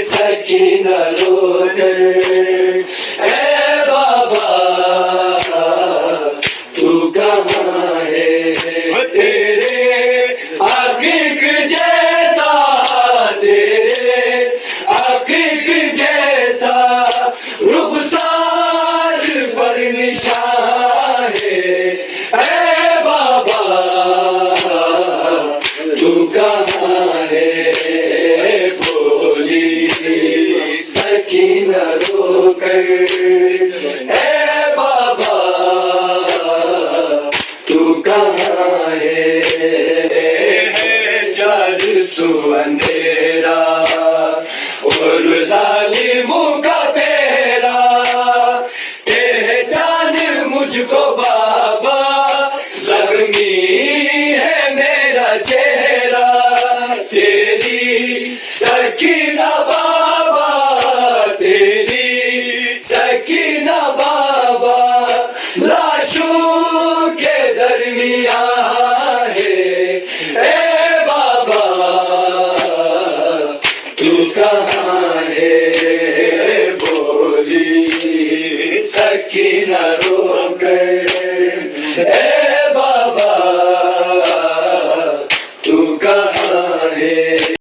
सकीना रोकर, ए बाबा तू कहाँ है? तेरे आकिक जैसा, तेरे आकिक जैसा रुखसार पर निशान है, ए बाबा तू कहाँ है? बोली सकीना रोकर, ए बाबा तू कहाँ है? चार सू अंधेरा और जालिमों का फेरा, पहचान मुझको बाबा, जख्मी है मेरा चेहरा, तेरी सकीना बाबा, तेरी सकीना बाबा लाशों के दरमियान है, ए बाबा तू कहाँ है? बोली सकीना रोकर,